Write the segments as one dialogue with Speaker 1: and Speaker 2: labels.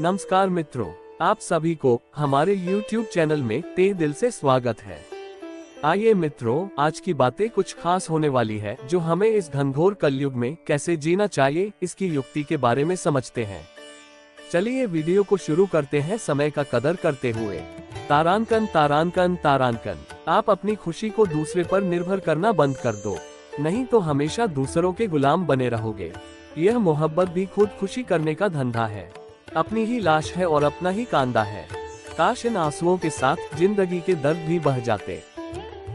Speaker 1: नमस्कार मित्रों, आप सभी को हमारे YouTube चैनल में तहे दिल से स्वागत है। आइए मित्रों, आज की बातें कुछ खास होने वाली है जो हमें इस घनघोर कलयुग में कैसे जीना चाहिए इसकी युक्ति के बारे में समझते हैं। चलिए वीडियो को शुरू करते हैं समय का कदर करते हुए। तारांकन तारांकन तारांकन, आप अपनी खुशी को दूसरे पर निर्भर करना बंद कर दो, नहीं तो हमेशा दूसरों के गुलाम बने रहोगे। यह मोहब्बत भी खुद खुशी करने का धंधा है, अपनी ही लाश है और अपना ही कांदा है। काश इन आंसुओं के साथ जिंदगी के दर्द भी बह जाते।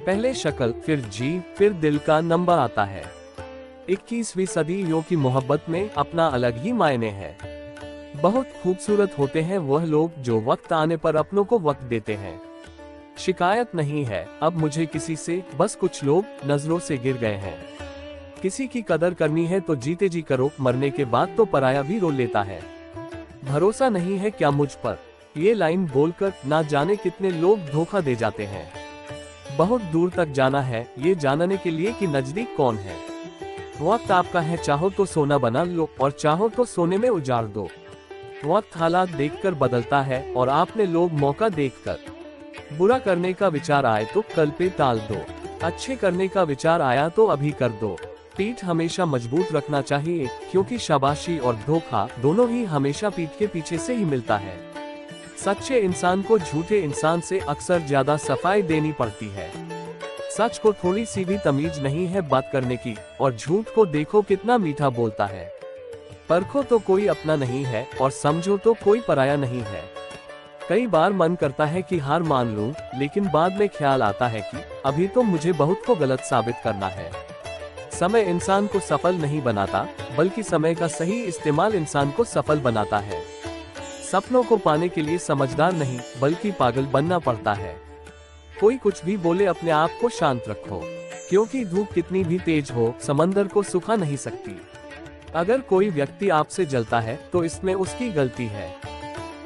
Speaker 1: पहले शक्ल, फिर जी, फिर दिल का नंबर आता है। 21वीं सदी की मोहब्बत में अपना अलग ही मायने है। बहुत खूबसूरत होते हैं वह लोग जो वक्त आने पर अपनों को वक्त देते हैं। शिकायत नहीं है अब मुझे किसी से, बस कुछ लोग नजरों से गिर गए हैं। किसी की कदर करनी है तो जीते जी करो, मरने के बाद तो पराया भी रो लेता है। भरोसा नहीं है क्या मुझ पर, ये लाइन बोलकर ना जाने कितने लोग धोखा दे जाते हैं। बहुत दूर तक जाना है ये जानने के लिए कि नजदीक कौन है। वक्त आपका है, चाहो तो सोना बना लो और चाहो तो सोने में उजाड़ दो। वक्त हालात देखकर बदलता है और आपने लोग मौका देखकर। बुरा करने का विचार आए तो कल पे टाल दो, अच्छे करने का विचार आया तो अभी कर दो। पीठ हमेशा मजबूत रखना चाहिए, क्योंकि शाबाशी और धोखा दोनों ही हमेशा पीठ के पीछे से ही मिलता है। सच्चे इंसान को झूठे इंसान से अक्सर ज्यादा सफाई देनी पड़ती है। सच को थोड़ी सी भी तमीज नहीं है बात करने की, और झूठ को देखो कितना मीठा बोलता है। परखो तो कोई अपना नहीं है और समझो तो कोई पराया नहीं है। कई बार मन करता है कि हार मान लूं, लेकिन बाद में ख्याल आता है कि अभी तो मुझे बहुत को गलत साबित करना है। समय इंसान को सफल नहीं बनाता, बल्कि समय का सही इस्तेमाल इंसान को सफल बनाता है। सपनों को पाने के लिए समझदार नहीं बल्कि पागल बनना पड़ता है। कोई कुछ भी बोले अपने आप को शांत रखो, क्योंकि धूप कितनी भी तेज हो समंदर को सुखा नहीं सकती। अगर कोई व्यक्ति आपसे जलता है तो इसमें उसकी गलती है,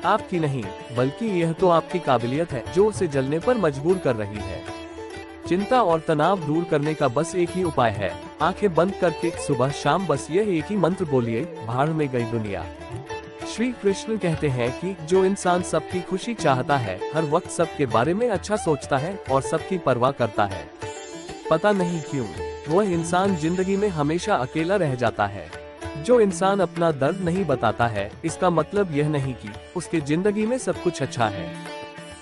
Speaker 1: आपकी नहीं, बल्कि यह तो आपकी काबिलियत है जो उसे जलने पर मजबूर कर रही है। चिंता और तनाव दूर करने का बस एक ही उपाय है, आंखें बंद करके सुबह शाम बस यह एक ही मंत्र बोलिए, भाड़ में गई दुनिया। श्री कृष्ण कहते हैं कि जो इंसान सबकी खुशी चाहता है, हर वक्त सबके बारे में अच्छा सोचता है और सबकी परवाह करता है, पता नहीं क्यों वह इंसान जिंदगी में हमेशा अकेला रह जाता है। जो इंसान अपना दर्द नहीं बताता है, इसका मतलब यह नहीं कि उसके जिंदगी में सब कुछ अच्छा है।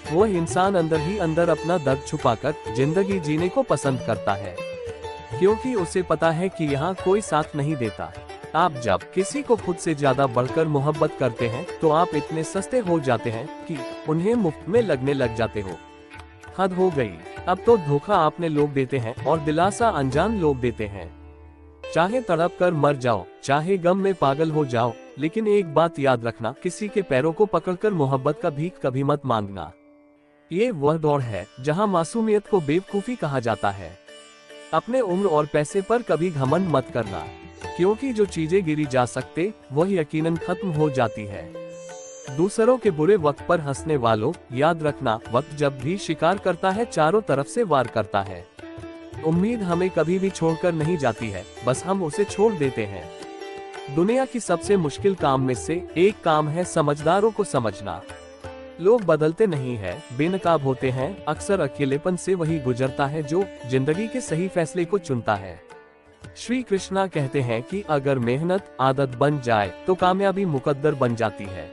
Speaker 1: वह इंसान अंदर ही अंदर अपना दर्द छुपाकर जिंदगी जीने को पसंद करता है, क्योंकि उसे पता है कि यहाँ कोई साथ नहीं देता। आप जब किसी को खुद से ज्यादा बढ़कर मोहब्बत करते हैं तो आप इतने सस्ते हो जाते हैं कि उन्हें मुफ्त में लगने लग जाते हो। हद हो गई, अब तो धोखा आपने लोग देते हैं और दिलासा अनजान लोग देते हैं। चाहे तड़प कर मर जाओ, चाहे गम में पागल हो जाओ, लेकिन एक बात याद रखना, किसी के पैरों को पकड़कर मोहब्बत का भीख कभी मत मांगना। ये वह दौर है जहां मासूमियत को बेवकूफी कहा जाता है। अपने उम्र और पैसे पर कभी घमंड मत करना, क्योंकि जो चीजें गिरी जा सकते वह यकीनन खत्म हो जाती है। दूसरों के बुरे वक्त पर हंसने वालों, याद रखना, वक्त जब भी शिकार करता है चारों तरफ से वार करता है। उम्मीद हमें कभी भी छोड़कर नहीं जाती है, बस हम उसे छोड़ देते हैं। दुनिया की सबसे मुश्किल काम में से एक काम है समझदारों को समझना। लोग बदलते नहीं हैं, बेनकाब होते हैं। अक्सर अकेलेपन से वही गुजरता है जो जिंदगी के सही फैसले को चुनता है। श्री कृष्णा कहते हैं कि अगर मेहनत आदत बन जाए तो कामयाबी मुकद्दर बन जाती है।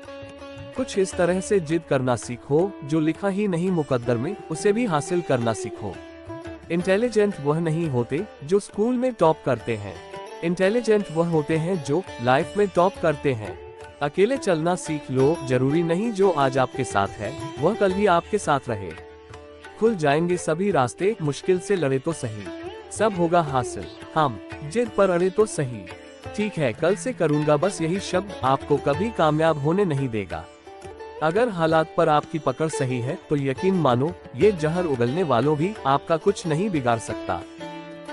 Speaker 1: कुछ इस तरह से जिद करना सीखो, जो लिखा ही नहीं मुकद्दर में उसे भी हासिल करना सीखो। इंटेलिजेंट वह नहीं होते जो स्कूल में टॉप करते हैं, इंटेलिजेंट वह होते हैं जो लाइफ में टॉप करते हैं। अकेले चलना सीख लो, जरूरी नहीं जो आज आपके साथ है वह कल भी आपके साथ रहे। खुल जाएंगे सभी रास्ते, मुश्किल से लड़े तो सही, सब होगा हासिल, हम जिद पर अड़े तो सही। ठीक है कल से करूंगा, बस यही शब्द आपको कभी कामयाब होने नहीं देगा। अगर हालात पर आपकी पकड़ सही है तो यकीन मानो ये जहर उगलने वालों भी आपका कुछ नहीं बिगाड़ सकता।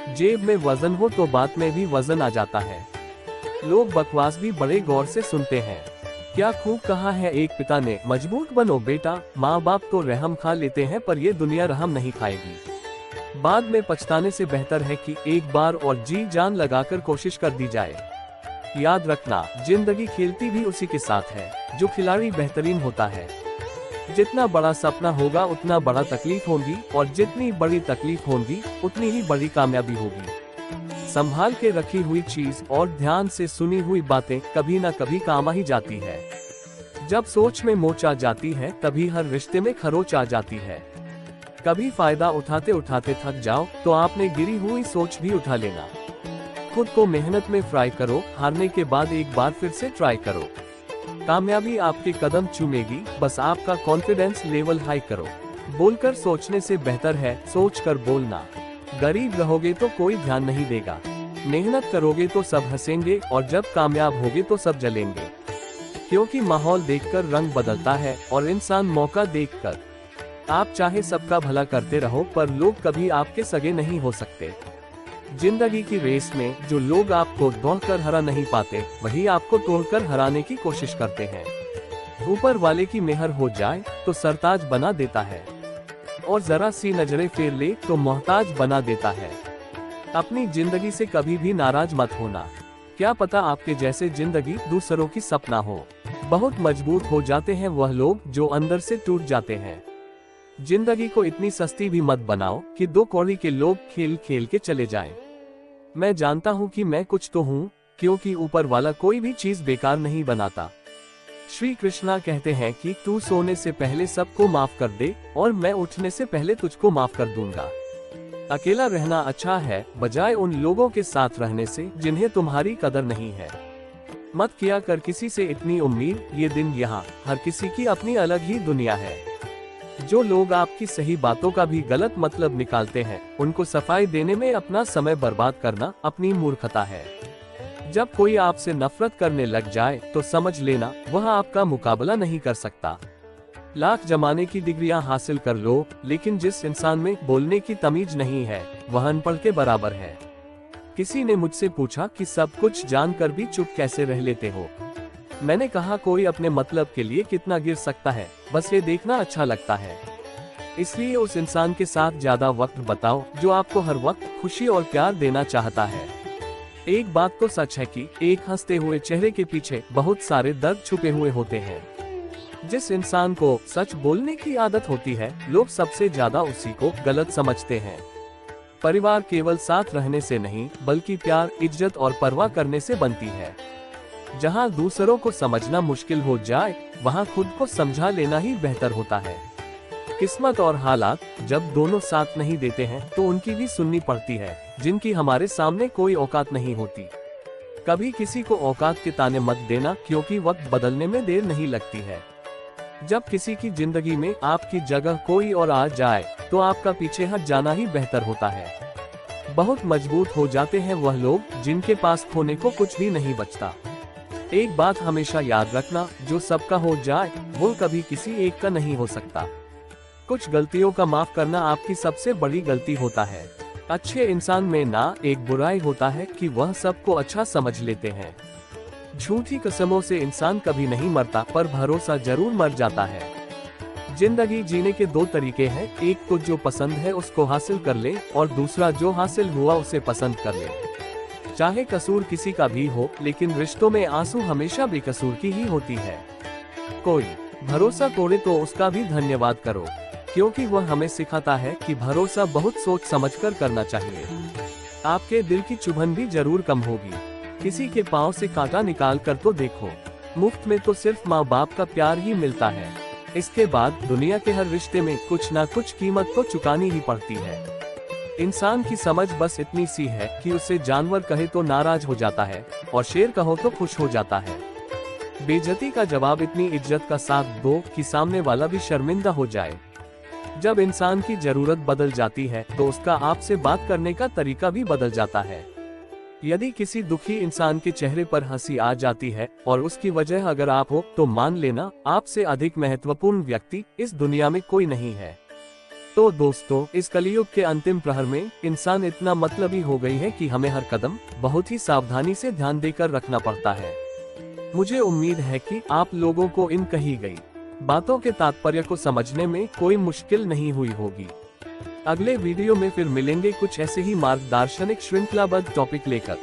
Speaker 1: जेब में वजन हो तो बात में भी वजन आ जाता है। लोग बकवास भी बड़े गौर से सुनते हैं। क्या खूब कहा है एक पिता ने, मजबूत बनो बेटा, माँ बाप तो रहम खा लेते हैं पर ये दुनिया रहम नहीं खाएगी। बाद में पछताने से बेहतर है कि एक बार और जी जान लगाकर कोशिश कर दी जाए। याद रखना, जिंदगी खेलती भी उसी के साथ है जो खिलाड़ी बेहतरीन होता है। जितना बड़ा सपना होगा उतना बड़ा तकलीफ होगी, और जितनी बड़ी तकलीफ होगी उतनी ही बड़ी कामयाबी होगी। संभाल के रखी हुई चीज और ध्यान से सुनी हुई बातें कभी ना कभी काम आ ही जाती है। जब सोच में मोच आ जाती है तभी हर रिश्ते में खरोच आ जाती है। कभी फायदा उठाते उठाते थक जाओ तो आपने गिरी हुई सोच भी उठा लेना। खुद को मेहनत में फ्राई करो, हारने के बाद एक बार फिर से ट्राई करो। कामयाबी आपके कदम चूमेगी, बस आपका कॉन्फिडेंस लेवल हाई करो। बोलकर सोचने से बेहतर है सोच कर बोलना। गरीब रहोगे तो कोई ध्यान नहीं देगा, मेहनत करोगे तो सब हंसेंगे, और जब कामयाब होगे तो सब जलेंगे। क्योंकि माहौल देखकर रंग बदलता है और इंसान मौका देखकर। आप चाहे सबका भला करते रहो पर लोग कभी आपके सगे नहीं हो सकते। जिंदगी की रेस में जो लोग आपको दौड़कर हरा नहीं पाते, वही आपको तोड़कर हराने की कोशिश करते हैं। ऊपर वाले की मेहर हो जाए तो सरताज बना देता है, और जरा सी नजरें फेर ले तो मोहताज बना देता है। अपनी जिंदगी से कभी भी नाराज मत होना। क्या पता आपके जैसे जिंदगी दूसरों की सपना हो। बहुत मजबूत हो जाते हैं वह लोग जो अंदर से टूट जाते हैं। जिंदगी को इतनी सस्ती भी मत बनाओ कि 2 कौड़ी के लोग खेल खेल के चले जाएं। मैं जानता हूँ कि मैं कुछ तो हूँ, क्योंकि ऊपर वाला कोई भी चीज बेकार नहीं बनाता। श्री कृष्णा कहते हैं कि तू सोने से पहले सबको माफ कर दे और मैं उठने से पहले तुझको माफ कर दूंगा। अकेला रहना अच्छा है बजाय उन लोगों के साथ रहने से जिन्हें तुम्हारी कदर नहीं है। मत किया कर किसी से इतनी उम्मीद, ये दिन यहाँ हर किसी की अपनी अलग ही दुनिया है। जो लोग आपकी सही बातों का भी गलत मतलब निकालते हैं, उनको सफाई देने में अपना समय बर्बाद करना अपनी मूर्खता है। जब कोई आपसे नफरत करने लग जाए तो समझ लेना वह आपका मुकाबला नहीं कर सकता। लाख जमाने की डिग्रियां हासिल कर लो, लेकिन जिस इंसान में बोलने की तमीज नहीं है वह अनपढ़ के बराबर है। किसी ने मुझसे पूछा कि सब कुछ जानकर भी चुप कैसे रह लेते हो। मैंने कहा कोई अपने मतलब के लिए कितना गिर सकता है, बस ये देखना अच्छा लगता है। इसलिए उस इंसान के साथ ज्यादा वक्त बताओ जो आपको हर वक्त खुशी और प्यार देना चाहता है। एक बात तो सच है कि एक हंसते हुए चेहरे के पीछे बहुत सारे दर्द छुपे हुए होते हैं। जिस इंसान को सच बोलने की आदत होती है, लोग सबसे ज्यादा उसी को गलत समझते हैं। परिवार केवल साथ रहने से नहीं बल्कि प्यार, इज्जत और परवाह करने से बनती है। जहां दूसरों को समझना मुश्किल हो जाए, वहां खुद को समझा लेना ही बेहतर होता है। किस्मत और हालात जब दोनों साथ नहीं देते हैं तो उनकी भी सुननी पड़ती है, जिनकी हमारे सामने कोई औकात नहीं होती। कभी किसी को औकात के ताने मत देना, क्योंकि वक्त बदलने में देर नहीं लगती है। जब किसी की जिंदगी में आपकी जगह कोई और आ जाए तो आपका पीछे हट जाना ही बेहतर होता है। बहुत मजबूत हो जाते हैं वह लोग जिनके पास खोने को कुछ भी नहीं बचता। एक बात हमेशा याद रखना, जो सबका हो जाए वो कभी किसी एक का नहीं हो सकता। कुछ गलतियों का माफ करना आपकी सबसे बड़ी गलती होता है। अच्छे इंसान में ना एक बुराई होता है कि वह सबको अच्छा समझ लेते हैं। झूठी कसमों से इंसान कभी नहीं मरता, पर भरोसा जरूर मर जाता है। जिंदगी जीने के 2 तरीके हैं, एक तो जो पसंद है उसको हासिल कर ले, और दूसरा जो हासिल हुआ उसे पसंद कर ले। चाहे कसूर किसी का भी हो, लेकिन रिश्तों में आंसू हमेशा बेकसूर की ही होती है। कोई भरोसा तोड़े तो उसका भी धन्यवाद करो, क्योंकि वह हमें सिखाता है कि भरोसा बहुत सोच समझकर करना चाहिए। आपके दिल की चुभन भी जरूर कम होगी। किसी के पाँव से कांटा निकाल कर तो देखो, मुफ्त में तो सिर्फ माँ बाप का प्यार ही मिलता है। इसके बाद दुनिया के हर रिश्ते में कुछ ना कुछ कीमत तो चुकानी ही पड़ती है। इंसान की समझ बस इतनी सी है कि उसे जानवर कहे तो नाराज हो जाता है, और शेर कहो तो खुश हो जाता है। बेइज्जती का जवाब इतनी इज्जत का साथ दो कि सामने वाला भी शर्मिंदा हो जाए। जब इंसान की जरूरत बदल जाती है तो उसका आपसे बात करने का तरीका भी बदल जाता है। यदि किसी दुखी इंसान के चेहरे पर हंसी आ जाती है और उसकी वजह अगर आप हो, तो मान लेना आपसे अधिक महत्वपूर्ण व्यक्ति इस दुनिया में कोई नहीं है। तो दोस्तों, इस कलयुग के अंतिम प्रहर में इंसान इतना मतलबी हो गई है कि हमें हर कदम बहुत ही सावधानी से ध्यान देकर रखना पड़ता है। मुझे उम्मीद है कि आप लोगों को इन कही गई बातों के तात्पर्य को समझने में कोई मुश्किल नहीं हुई होगी। अगले वीडियो में फिर मिलेंगे कुछ ऐसे ही मार्गदर्शनिक श्रृंखलाबद्ध टॉपिक लेकर।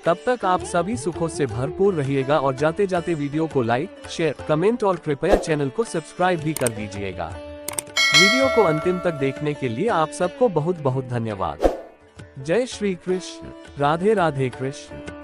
Speaker 1: तब तक आप सभी सुखों से भरपूर रहिएगा और जाते जाते वीडियो को लाइक, शेयर, कमेंट और कृपया चैनल को सब्सक्राइब भी कर दीजिएगा। वीडियो को अंतिम तक देखने के लिए आप सबको बहुत बहुत धन्यवाद। जय श्री कृष्ण। राधे राधे कृष्ण।